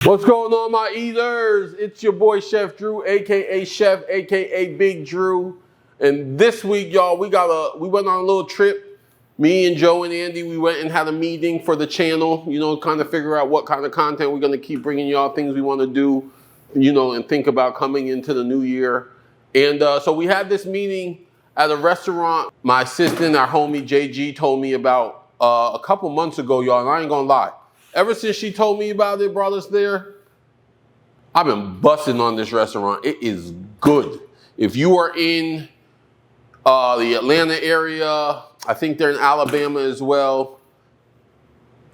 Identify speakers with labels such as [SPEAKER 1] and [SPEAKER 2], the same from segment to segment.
[SPEAKER 1] What's going on, my eaters? It's your boy Chef Drew, aka Chef, aka Big Drew. And this week, y'all, we went on a little trip. Me and Joe and Andy, we went and had a meeting for the channel, kind of figure out what kind of content we're gonna keep bringing y'all, things we wanna do, and think about coming into the new year. And so we had this meeting at a restaurant my assistant, our homie JG, told me about a couple months ago, y'all, and I ain't gonna lie. Ever since she told me about it, brought us there, I've been busting on this restaurant. It is good. If you are in the Atlanta area, I think they're in Alabama as well,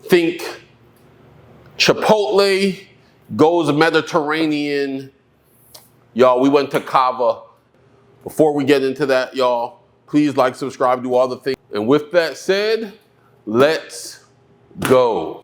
[SPEAKER 1] think Chipotle goes Mediterranean. Y'all, we went to CAVA. Before we get into that, y'all, please like, subscribe, do all the things. And with that said, let's go.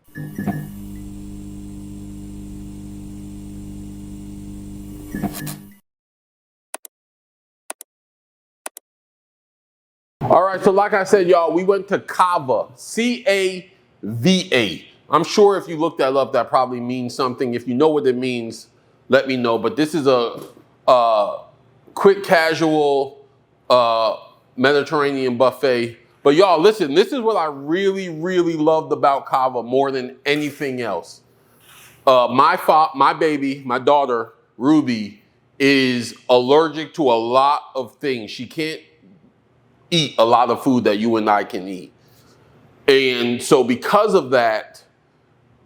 [SPEAKER 1] All right, so like I said, y'all, we went to CAVA, C-A-V-A. I'm sure if you look that up, that probably means something. If you know what it means, let me know. But this is a quick, casual Mediterranean buffet. But y'all, listen, this is what I really, really loved about CAVA more than anything else. My baby, my daughter, Ruby, is allergic to a lot of things. She can't eat a lot of food that you and I can eat. And so because of that,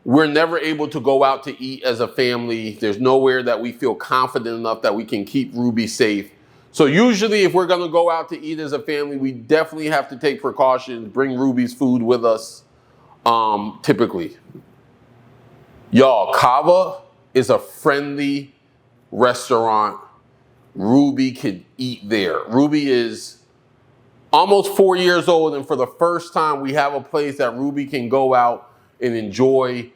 [SPEAKER 1] we're never able to go out to eat as a family. There's nowhere that we feel confident enough that we can keep Ruby safe. So usually if we're gonna go out to eat as a family, we definitely have to take precautions, bring Ruby's food with us, typically. Y'all, CAVA is a friendly restaurant. Ruby can eat there. Ruby is almost 4 years old, and for the first time, we have a place that Ruby can go out and enjoy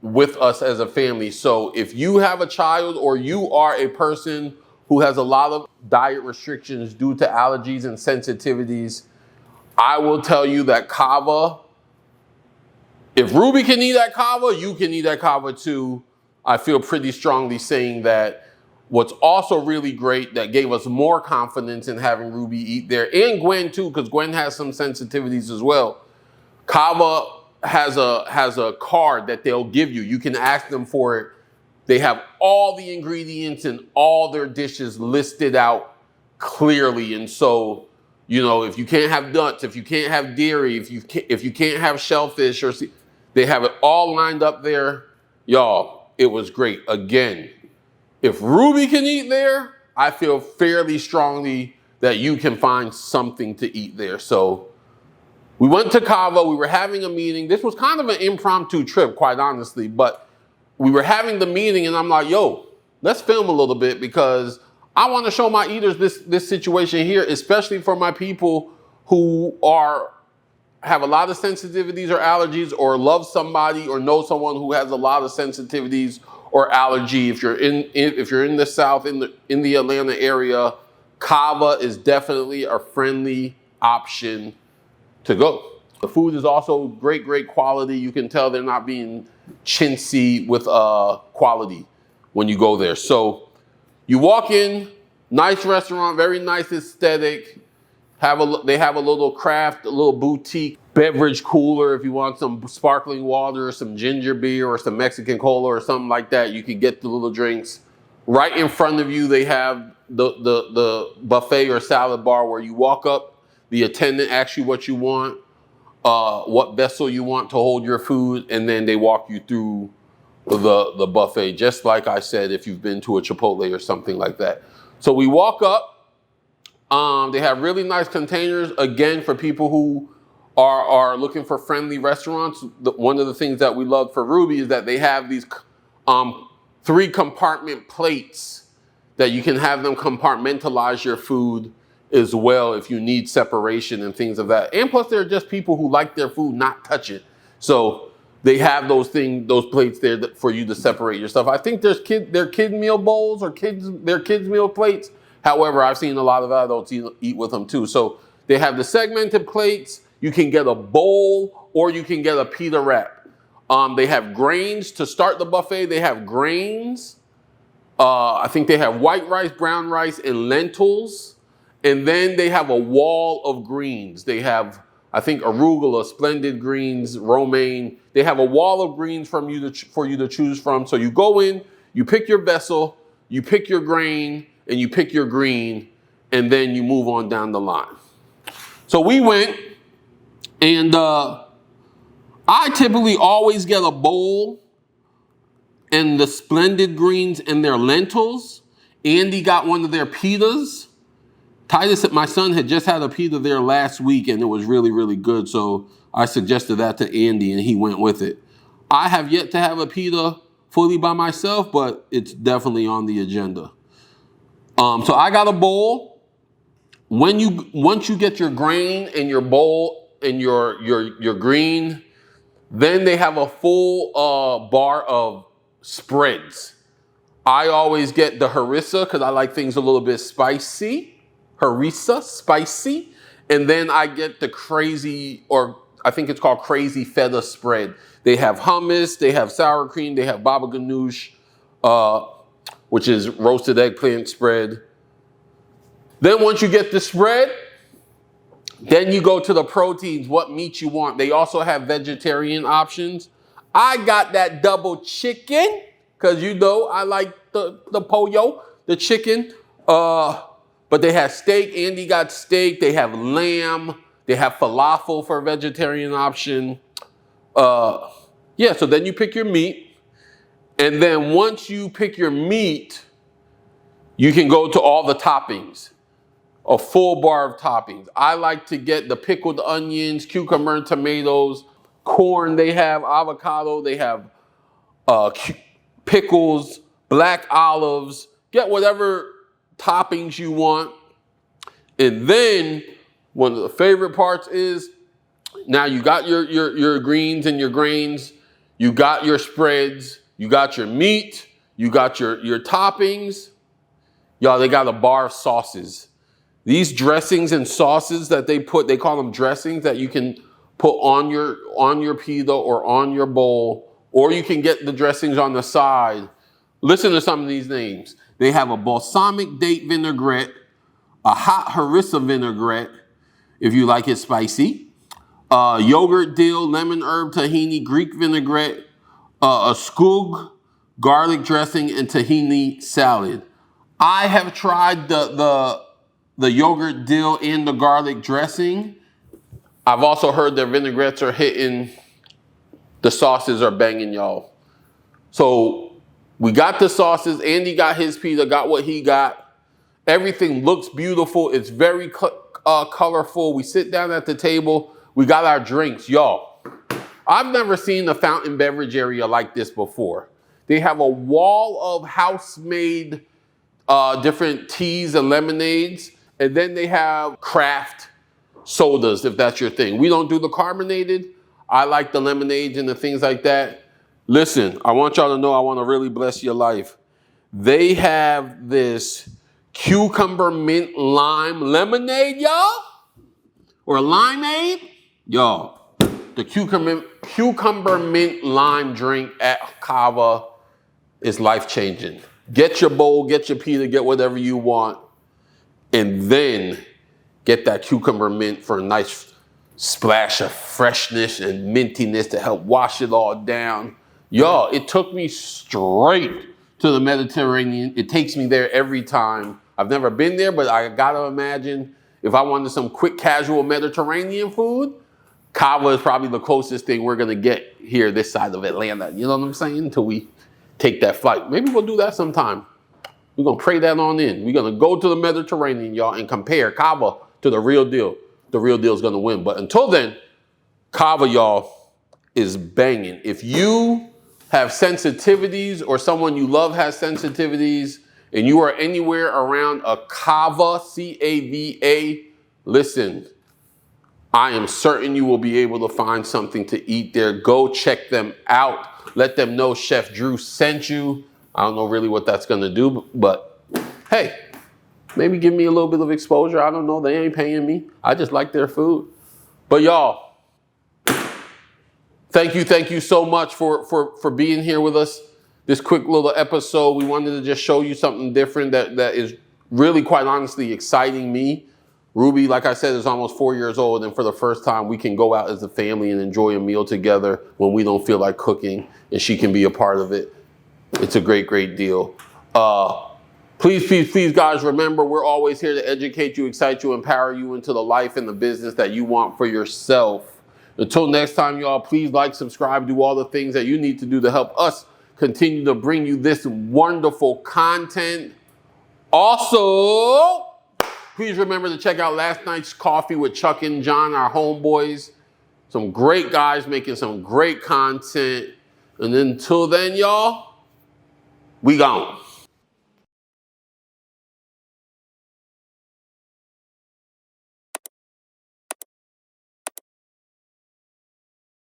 [SPEAKER 1] with us as a family. So if you have a child or you are a person who has a lot of diet restrictions due to allergies and sensitivities, I will tell you that CAVA, if Ruby can eat at CAVA, you can eat at CAVA too. I feel pretty strongly saying that. What's also really great that gave us more confidence in having Ruby eat there, and Gwen too, because Gwen has some sensitivities as well. CAVA has a card that they'll give you. You can ask them for it. They have all the ingredients and all their dishes listed out clearly. And so, if you can't have nuts, if you can't have dairy, if you can't have shellfish, they have it all lined up there. Y'all, it was great. Again, if Ruby can eat there, I feel fairly strongly that you can find something to eat there. So we went to CAVA, we were having a meeting. This was kind of an impromptu trip, quite honestly, but we were having the meeting and I'm like, yo, let's film a little bit because I want to show my eaters this situation here, especially for my people who have a lot of sensitivities or allergies, or love somebody or know someone who has a lot of sensitivities or allergy. If you're in the South, in the Atlanta area, CAVA is definitely a friendly option to go. The food is also great quality. You can tell they're not being chintzy with quality when you go there. So you walk in, nice restaurant, very nice aesthetic. They have a little craft, a little boutique beverage cooler. If you want some sparkling water, or some ginger beer, or some Mexican cola, or something like that, you can get the little drinks. Right in front of you, they have the buffet or salad bar where you walk up, the attendant asks you what you want, what vessel you want to hold your food, and then they walk you through the buffet, just like I said, if you've been to a Chipotle or something like that. So we walk up. They have really nice containers, again, for people who are looking for friendly restaurants. One of the things that we love for Ruby is that they have these 3-compartment plates that you can have them compartmentalize your food as well if you need separation and things of that. And plus, they're just people who like their food not touch it. So they have those plates there for you to separate your stuff. I think their kid meal bowls or their kids meal plates. However, I've seen a lot of adults eat with them too. So they have the segmented plates. You can get a bowl or you can get a pita wrap. They have grains to start the buffet. They have grains. I think they have white rice, brown rice, and lentils. And then they have a wall of greens. They have, I think, arugula, splendid greens, romaine. They have a wall of greens for you to choose from. So you go in, you pick your vessel, you pick your grain, and you pick your green, and then you move on down the line. So we went, and I typically always get a bowl and the splendid greens and their lentils. Andy got one of their pitas. Titus, my son, had just had a pita there last week, and it was really, really good. So I suggested that to Andy, and he went with it. I have yet to have a pita fully by myself, but it's definitely on the agenda. So I got a bowl. Once you get your grain and your bowl and your green, then they have a full bar of spreads. I always get the harissa because I like things a little bit spicy. Harissa, spicy. And then I get the crazy, or I think it's called crazy feta spread. They have hummus, they have sour cream, they have baba ganoush, which is roasted eggplant spread. Then once you get the spread, then you go to the proteins, what meat you want. They also have vegetarian options. I got that double chicken, because you know I like the pollo, the chicken. But they have steak. Andy got steak. They have lamb. They have falafel for a vegetarian option. Yeah, so then you pick your meat. And then once you pick your meat, you can go to all the toppings. A full bar of toppings. I like to get the pickled onions, cucumber and tomatoes, corn. They have avocado. They have pickles, black olives. Get whatever toppings you want. And then one of the favorite parts is, now you got your greens and your grains, you got your spreads, you got your meat, you got your toppings. Y'all, they got a bar of sauces. These dressings and sauces that they call them dressings that you can put on your pita or on your bowl, or you can get the dressings on the side. Listen to some of these names. They have a balsamic date vinaigrette, a hot harissa vinaigrette, if you like it spicy, yogurt dill, lemon herb tahini, Greek vinaigrette, a skug garlic dressing, and tahini salad. I have tried the yogurt dill and the garlic dressing. I've also heard their vinaigrettes are hitting. The sauces are banging, y'all. So we got the sauces. Andy got his pita, got what he got. Everything looks beautiful. It's very colorful. We sit down at the table. We got our drinks. Y'all, I've never seen a fountain beverage area like this before. They have a wall of house-made different teas and lemonades. And then they have craft sodas, if that's your thing. We don't do the carbonated. I like the lemonades and the things like that. Listen, I want y'all to know I want to really bless your life. They have this cucumber mint lime lemonade, y'all. Or limeade. Y'all, the cucumber mint lime drink at CAVA is life-changing. Get your bowl, get your pita, get whatever you want. And then get that cucumber mint for a nice splash of freshness and mintiness to help wash it all down. Y'all, it took me straight to the Mediterranean. It takes me there every time. I've never been there, but I gotta imagine if I wanted some quick, casual Mediterranean food, CAVA is probably the closest thing we're gonna get here this side of Atlanta. You know what I'm saying? Until we take that flight. Maybe we'll do that sometime. We're gonna pray that on in. We're gonna go to the Mediterranean, y'all, and compare CAVA to the real deal. The real deal is gonna win. But until then, CAVA, y'all, is banging. If you have sensitivities or someone you love has sensitivities and you are anywhere around a CAVA, C-A-V-A, listen, I am certain you will be able to find something to eat there. Go check them out. Let them know Chef Drew sent you. I don't know really what that's gonna do, but hey, maybe give me a little bit of exposure. I don't know, they ain't paying me. I just like their food. But y'all, Thank you so much for being here with us. This quick little episode, we wanted to just show you something different that is really, quite honestly, exciting me. Ruby, like I said, is almost 4 years old, and for the first time, we can go out as a family and enjoy a meal together when we don't feel like cooking, and she can be a part of it. It's a great, great deal. Please, guys, remember, we're always here to educate you, excite you, empower you into the life and the business that you want for yourself. Until next time, y'all, please like, subscribe, do all the things that you need to do to help us continue to bring you this wonderful content. Also, please remember to check out last night's coffee with Chuck and John, our homeboys. Some great guys making some great content. And until then, y'all, we gone.